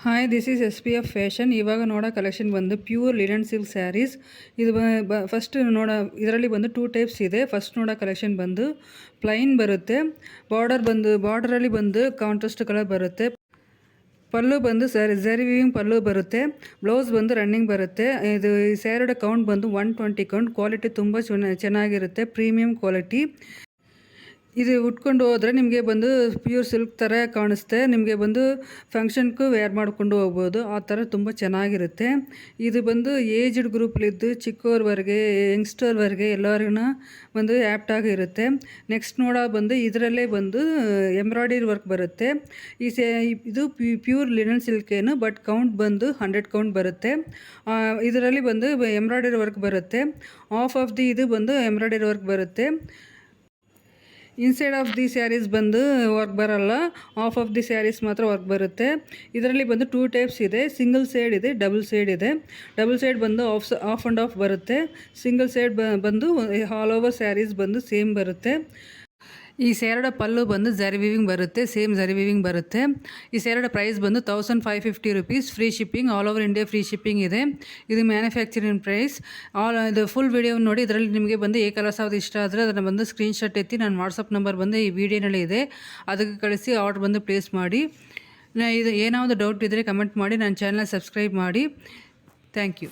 Hi, this is SPF fashion. ಇವಾಗ ನೋಡೋ collection ಬಂದು ಪ್ಯೂರ್ ಲಿನನ್ ಸಿಲ್ಕ್ ಸ್ಯಾರೀಸ್. ಇದು ಫಸ್ಟ್ ಇದರಲ್ಲಿ ಬಂದು 2 ಟೈಪ್ಸ್ ಇದೆ. ಫಸ್ಟ್ ನೋಡೋ ಕಲೆಕ್ಷನ್ ಬಂದು ಪ್ಲೈನ್ ಬರುತ್ತೆ. ಬಾರ್ಡರಲ್ಲಿ ಬಂದು ಕಾಂಟ್ರಾಸ್ಟ್ ಕಲರ್ ಬರುತ್ತೆ. ಪಲ್ಲು ಬಂದು ಝರಿ ವೀವಿಂಗ್ ಪಲ್ಲು ಬರುತ್ತೆ. ಬ್ಲೌಸ್ ಬಂದು ರನ್ನಿಂಗ್ ಬರುತ್ತೆ. ಇದು ಈ ಸ್ಯಾರಿയുടെ ಕೌಂಟ್ ಬಂದು 120 ಕೌಂಟ್. ಕ್ವಾಲಿಟಿ ತುಂಬ ಚೆನ್ನಾಗಿರುತ್ತೆ, ಪ್ರೀಮಿಯಂ ಕ್ವಾಲಿಟಿ. ಇದು ಉಟ್ಕೊಂಡು ಹೋದರೆ ನಿಮಗೆ ಬಂದು ಪ್ಯೂರ್ ಸಿಲ್ಕ್ ಥರ ಕಾಣಿಸುತ್ತೆ. ನಿಮಗೆ ಬಂದು ಫಂಕ್ಷನ್ಗೂ ವೇರ್ ಮಾಡಿಕೊಂಡು ಹೋಗ್ಬೋದು. ಆ ಥರ ತುಂಬ ಚೆನ್ನಾಗಿರುತ್ತೆ. ಇದು ಬಂದು ಏಜ್ಡ್ ಗ್ರೂಪಲ್ಲಿದ್ದು ಚಿಕ್ಕವ್ರವರೆಗೆ, ಯಂಗ್ಸ್ಟರ್ವರೆಗೆ ಎಲ್ಲರಿಗೂ ಒಂದು ಆ್ಯಪ್ಟಾಗಿ ಇರುತ್ತೆ. ನೆಕ್ಸ್ಟ್ ಬಂದು ಇದರಲ್ಲೇ ಬಂದು ಎಂಬ್ರಾಯ್ಡರಿ ವರ್ಕ್ ಬರುತ್ತೆ. ಇದು ಪ್ಯೂರ್ ಲಿನನ್ ಸಿಲ್ಕೇನು, ಬಟ್ ಕೌಂಟ್ ಬಂದು 100 ಕೌಂಟ್ ಬರುತ್ತೆ. ಇದರಲ್ಲಿ ಬಂದು ಎಂಬ್ರಾಯ್ಡರಿ ವರ್ಕ್ ಬರುತ್ತೆ. ಆಫ್ ದಿ ಇದು ಬಂದು ಎಂಬ್ರಾಯ್ಡರಿ ವರ್ಕ್ ಬರುತ್ತೆ. ಇನ್ಸೈಡ್ ಆಫ್ ದಿ ಸ್ಯಾರೀಸ್ ಬಂದು ವರ್ಕ್ ಬರಲ್ಲ, ಆಫ್ ದಿ ಸ್ಯಾರೀಸ್ ಮಾತ್ರ ವರ್ಕ್ ಬರುತ್ತೆ. ಇದರಲ್ಲಿ ಬಂದು 2 ಟೈಪ್ಸ್ ಇದೆ. ಸಿಂಗಲ್ ಸೈಡ್ ಇದೆ, ಡಬಲ್ ಸೈಡ್ ಇದೆ. ಡಬಲ್ ಸೈಡ್ ಬಂದು ಆಫ್ ಆ್ಯಂಡ್ ಆಫ್ ಬರುತ್ತೆ. ಸಿಂಗಲ್ ಸೈಡ್ ಬಂದು ಆಲ್ ಓವರ್ ಸ್ಯಾರೀಸ್ ಬಂದು ಸೇಮ್ ಬರುತ್ತೆ. ಈ ಸ್ಯಾರಿയുടെ ಪಲ್ಲು ಬಂದು ಝರಿ ವೀವಿಂಗ್ ಬರುತ್ತೆ, ಸೇಮ್ ಝರಿ ವೀವಿಂಗ್ ಬರುತ್ತೆ. ಈ ಸ್ಯಾರಿയുടെ ಪ್ರೈಸ್ ಬಂದು 1550 rupees. Free shipping, all over India free shipping ಇದೆ. ಇದು ಮ್ಯಾನುಫ್ಯಾಕ್ಚರಿಂಗ್ ಪ್ರೈಸ್. ಇದು ಫುಲ್ ವಿಡಿಯೋ ನೋಡಿ. ಇದರಲ್ಲಿ ನಿಮಗೆ ಬಂದು ಕಲರ್ಸ್ ಯಾವ್ದು ಇಷ್ಟ ಆದರೆ ಅದನ್ನು ಬಂದು ಸ್ಕ್ರೀನ್ಶಾಟ್ ಎತ್ತಿ ನನ್ನ ವಾಟ್ಸಪ್ ನಂಬರ್ ಬಂದು ಈ ವಿಡಿಯೋನಲ್ಲಿ ಇದೆ, ಅದಕ್ಕೆ ಕಳಿಸಿ ಆರ್ಡರ್ ಬಂದು ಪ್ಲೇಸ್ ಮಾಡಿ. ಇದು ಏನಾದರೂ ಡೌಟ್ ಇದ್ದರೆ ಕಮೆಂಟ್ ಮಾಡಿ. ನನ್ನ ಚಾನಲ್ ಸಬ್ಸ್ಕ್ರೈಬ್ ಮಾಡಿ. Thank you.